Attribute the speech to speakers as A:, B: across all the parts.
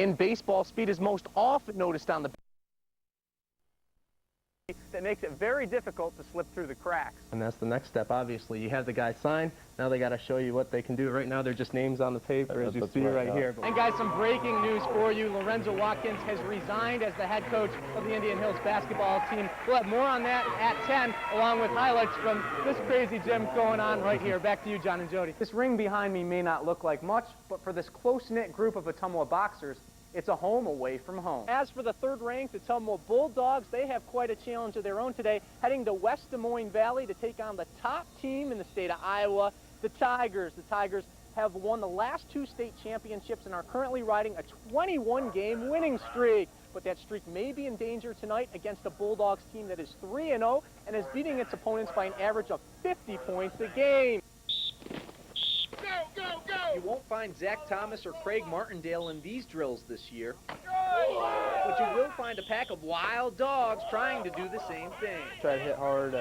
A: In baseball, speed is most often noticed on the that makes it very difficult to slip through the cracks.
B: And that's the next step, obviously. You have the guy sign, now they got to show you what they can do. Right now, they're just names on the paper, as you see right here.
A: And guys, some breaking news for you. Lorenzo Watkins has resigned as the head coach of the Indian Hills basketball team. We'll have more on that at 10, along with highlights from this crazy gym going on right here. Back to you, John and Jody. This ring behind me may not look like much, but for this close-knit group of Ottumwa boxers, it's a home away from home. As for the third-ranked Ottumwa Bulldogs, they have quite a challenge of their own today, heading to West Des Moines Valley to take on the top team in the state of Iowa, the Tigers. The Tigers have won the last 2 state championships and are currently riding a 21-game winning streak. But that streak may be in danger tonight against a Bulldogs team that is 3-0 and is beating its opponents by an average of 50 points a game.
C: You won't find Zach Thomas or Craig Martindale in these drills this year, but you will find a pack of wild dogs trying to do the same thing.
D: Try to hit hard,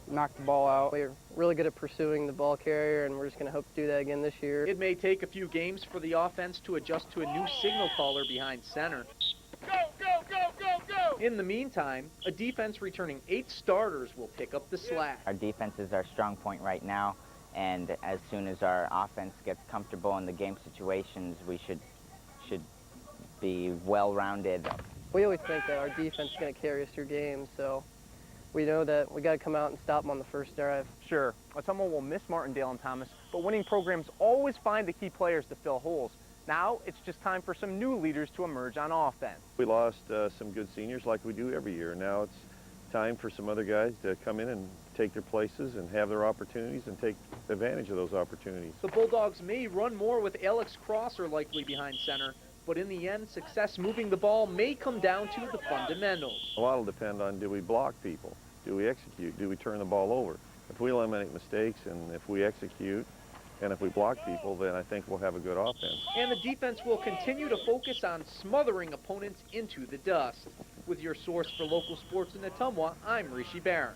D: knock the ball out. We're really good at pursuing the ball carrier, and we're just going to hope to do that again this year.
C: It may take a few games for the offense to adjust to a new signal caller behind center. In the meantime, a defense returning 8 starters will pick up the slack.
E: Our defense is our strong point right now. And as soon as our offense gets comfortable in the game situations, we should be well-rounded.
D: We always think that our defense is going to carry us through games, so we know that we got to come out and stop them on the first drive.
A: Sure, Ottumwa will miss Martindale and Thomas, but winning programs always find the key players to fill holes. Now it's just time for some new leaders to emerge on offense.
F: We lost some good seniors like we do every year. Now it's time for some other guys to come in and take their places and have their opportunities and take advantage of those opportunities.
C: The Bulldogs may run more with Alex Crosser likely behind center, but in the end, success moving the ball may come down to the fundamentals.
F: A lot will depend on, do we block people? Do we execute? Do we turn the ball over? If we eliminate mistakes and if we execute and if we block people, then I think we'll have a good offense.
C: And the defense will continue to focus on smothering opponents into the dust. With your source for local sports in Ottumwa, I'm Rishi Barran.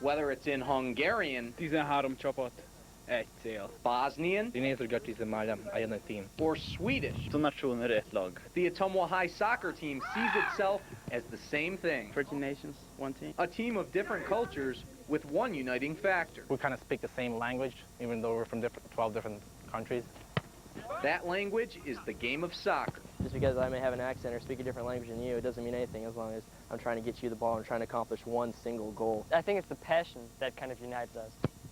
C: Whether it's in Hungarian,
G: 13 csapat, 1 cél.
C: Bosnian,
G: Nézőgatizem a jön team.
C: or Swedish,
G: To nation rätt lag.
C: the Ottumwa High soccer team sees itself as the same thing.
G: 13 nations, 1 team.
C: A team of different cultures with one uniting factor.
B: We kind of speak the same language, even though we're from 12 different countries.
C: That language is the game of soccer.
D: Just because I may have an accent or speak a different language than you, it doesn't mean anything as long as I'm trying to get you the ball and trying to accomplish one single goal. I think it's the passion that kind of unites us.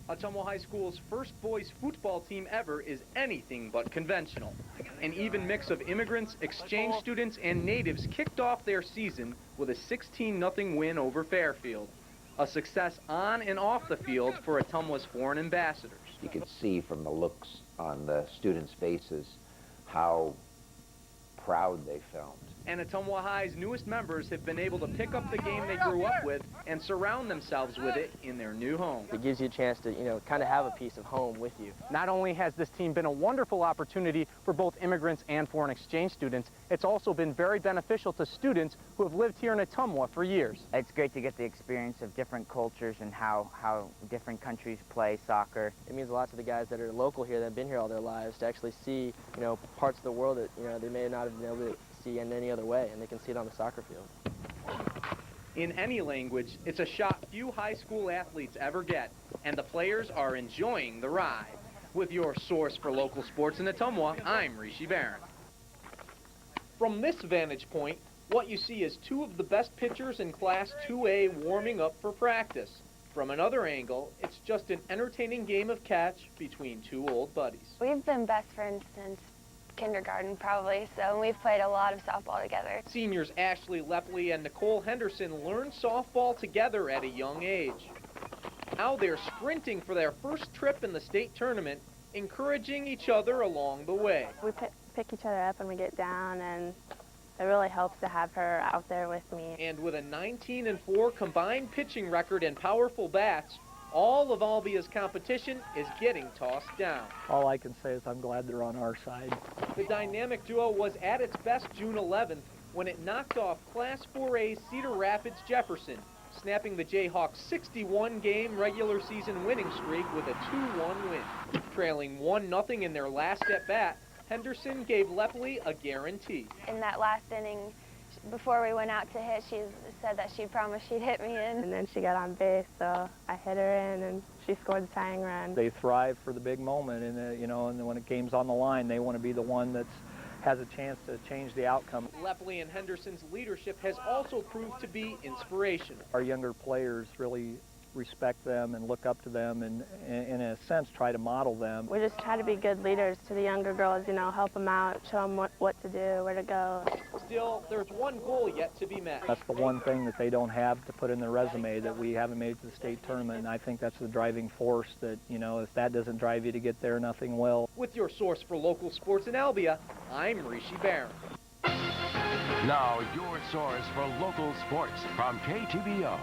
C: Ottumwa High School's first boys football team ever is anything but conventional. An even mix of immigrants, exchange students, and natives kicked off their season with a 16-0 win over Fairfield. A success on and off the field for Ottumwa's foreign ambassadors.
H: You could see from the looks on the students' faces how proud they felt.
C: And Ottumwa High's newest members have been able to pick up the game they grew up with and surround themselves with it in their new home.
D: It gives you a chance to, kind of have a piece of home with you.
A: Not only has this team been a wonderful opportunity for both immigrants and foreign exchange students, it's also been very beneficial to students who have lived here in Ottumwa for years.
E: It's great to get the experience of different cultures and how different countries play soccer.
D: It means a lot to the guys that are local here that have been here all their lives to actually see, parts of the world that, they may not have been able to see in any other way, and they can see it on the soccer field.
C: In any language, it's a shot few high school athletes ever get, and the players are enjoying the ride. With your source for local sports in Ottumwa, I'm Rishi Barran. From this vantage point, what you see is 2 of the best pitchers in Class 2A warming up for practice. From another angle, it's just an entertaining game of catch between 2 old buddies.
I: We've been best friends since kindergarten, probably, so we've played a lot of softball together.
C: Seniors Ashley Lepley and Nicole Henderson learned softball together at a young age. Now they're sprinting for their first trip in the state tournament, encouraging each other along the way.
I: We pick each other up when we get down, and it really helps to have her out there with me.
C: And with a 19-4 combined pitching record and powerful bats, all of Albia's competition is getting tossed down.
J: All I can say is I'm glad they're on our side.
C: The dynamic duo was at its best June 11th when it knocked off Class 4A Cedar Rapids Jefferson, snapping the Jayhawks' 61-game regular season winning streak with a 2-1 win. Trailing 1-0 in their last at-bat, Henderson gave Lepley a guarantee.
I: In that last inning, before we went out to hit, she said that she promised she'd hit me in. And then she got on base, so I hit her in, and she scored the tying run.
J: They thrive for the big moment, and you know, and when a game's on the line, they want to be the one that has a chance to change the outcome.
C: Lepley and Henderson's leadership has also proved to be inspirational.
J: Our younger players really respect them and look up to them, and in a sense try to model them.
I: We just try to be good leaders to the younger girls, you know, help them out, show them what to do, where to go.
C: Still, there's one goal yet to be met.
J: That's the one thing that they don't have to put in their resume, that we haven't made it to the state tournament, and I think that's the driving force that, you know, if that doesn't drive you to get there, nothing will.
C: With your source for local sports in Albia, I'm Rishi Barran.
K: Now, your source for local sports from KTVO.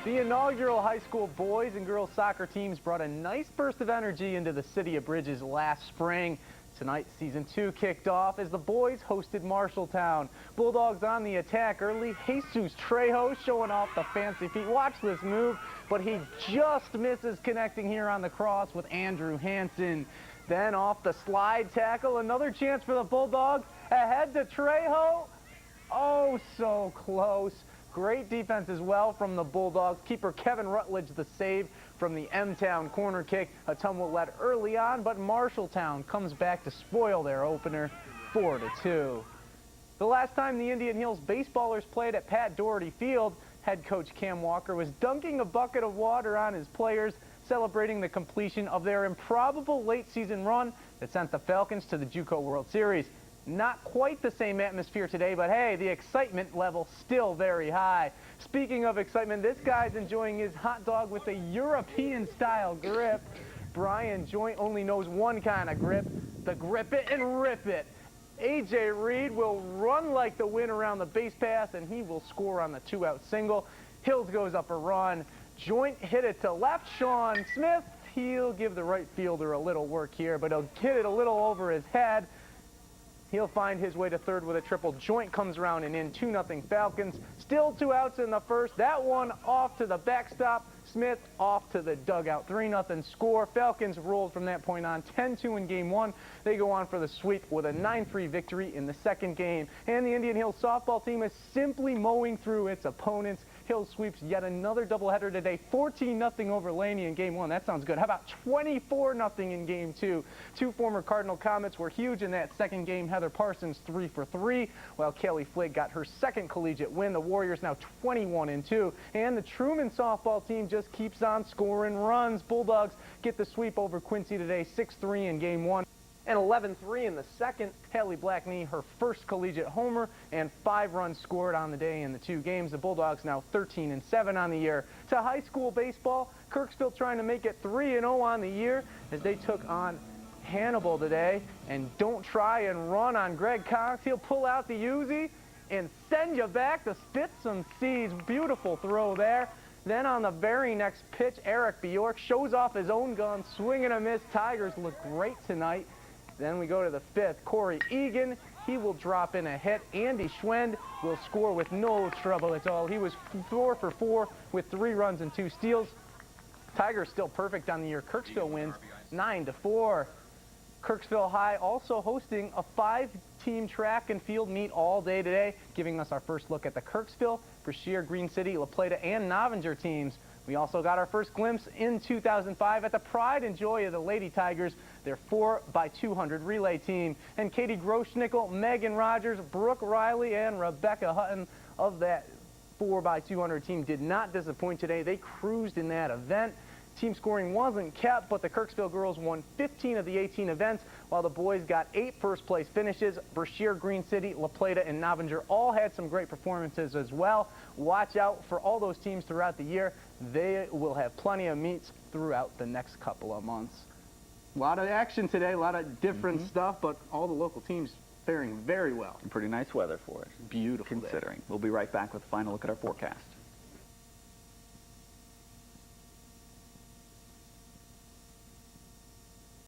A: The inaugural high school boys and girls soccer teams brought a nice burst of energy into the city of Bridges last spring. Tonight, season 2 kicked off as the boys hosted Marshalltown. Bulldogs on the attack early. Jesus Trejo showing off the fancy feet. Watch this move, but he just misses connecting here on the cross with Andrew Hansen. Then off the slide tackle, another chance for the Bulldogs. Ahead to Trejo. Oh, so close. Great defense as well from the Bulldogs. Keeper Kevin Rutledge the save from the M-Town corner kick. Ottumwa led early on, but Marshalltown comes back to spoil their opener 4-2. The last time the Indian Hills baseballers played at Pat Doherty Field, head coach Cam Walker was dunking a bucket of water on his players, celebrating the completion of their improbable late season run that sent the Falcons to the JUCO World Series. Not quite the same atmosphere today, but hey, the excitement level still very high. Speaking of excitement, this guy's enjoying his hot dog with a European-style grip. Brian Joint only knows one kind of grip, the grip it and rip it. A.J. Reed will run like the wind around the base pass, and he will score on the 2-out single. Hills goes up a run. Joint hit it to left. Sean Smith, he'll give the right fielder a little work here, but he'll hit it a little over his head. He'll find his way to third with a triple. Joint comes around and in. 2-0 Falcons. Still 2 outs in the first. That one off to the backstop. Smith off to the dugout. 3-0 score. Falcons rolled from that point on. 10-2 in game 1. They go on for the sweep with a 9-3 victory in the second game. And the Indian Hills softball team is simply mowing through its opponents. Hills sweeps yet another doubleheader today. 14-0 over Laney in game 1. That sounds good. How about 24-0 in game 2? Two former Cardinal Comets were huge in that second game. Heather Parsons 3 for 3, while Kelly Fligg got her second collegiate win. The Warriors now 21-2. And the Truman softball team just keeps on scoring runs. Bulldogs get the sweep over Quincy today, 6-3 in game 1. And 11-3 in the second. Haley Blackney, her first collegiate homer, and 5 runs scored on the day in the 2 games. The Bulldogs now 13-7 on the year. To high school baseball, Kirksville trying to make it 3-0 on the year as they took on Hannibal today. And don't try and run on Greg Cox. He'll pull out the Uzi and send you back to spit some seeds. Beautiful throw there. Then on the very next pitch, Eric Bjork shows off his own gun, swing and a miss. Tigers look great tonight. Then we go to the 5th. Corey Egan, he will drop in a hit. Andy Schwend will score with no trouble at all. He was 4 for 4 with 3 runs and 2 steals. Tigers still perfect on the year. Kirksville wins 9-4. Kirksville High also hosting a 5-team track and field meet all day today, giving us our first look at the Kirksville, Brashear, Green City, La Plata, and Novinger teams. We also got our first glimpse in 2005 at the pride and joy of the Lady Tigers, their 4x200 relay team. And Katie Groschnickel, Megan Rogers, Brooke Riley, and Rebecca Hutton of that 4x200 team did not disappoint today. They cruised in that event. Team scoring wasn't kept, but the Kirksville girls won 15 of the 18 events, while the boys got 8 first-place finishes. Brashear, Green City, La Plata, and Novinger all had some great performances as well. Watch out for all those teams throughout the year. They will have plenty of meets throughout the next couple of months. A lot of action today, a lot of different stuff, but all the local teams faring very well.
L: And pretty nice weather for it.
A: Beautiful
L: considering. We'll be right back with a final look at our forecast.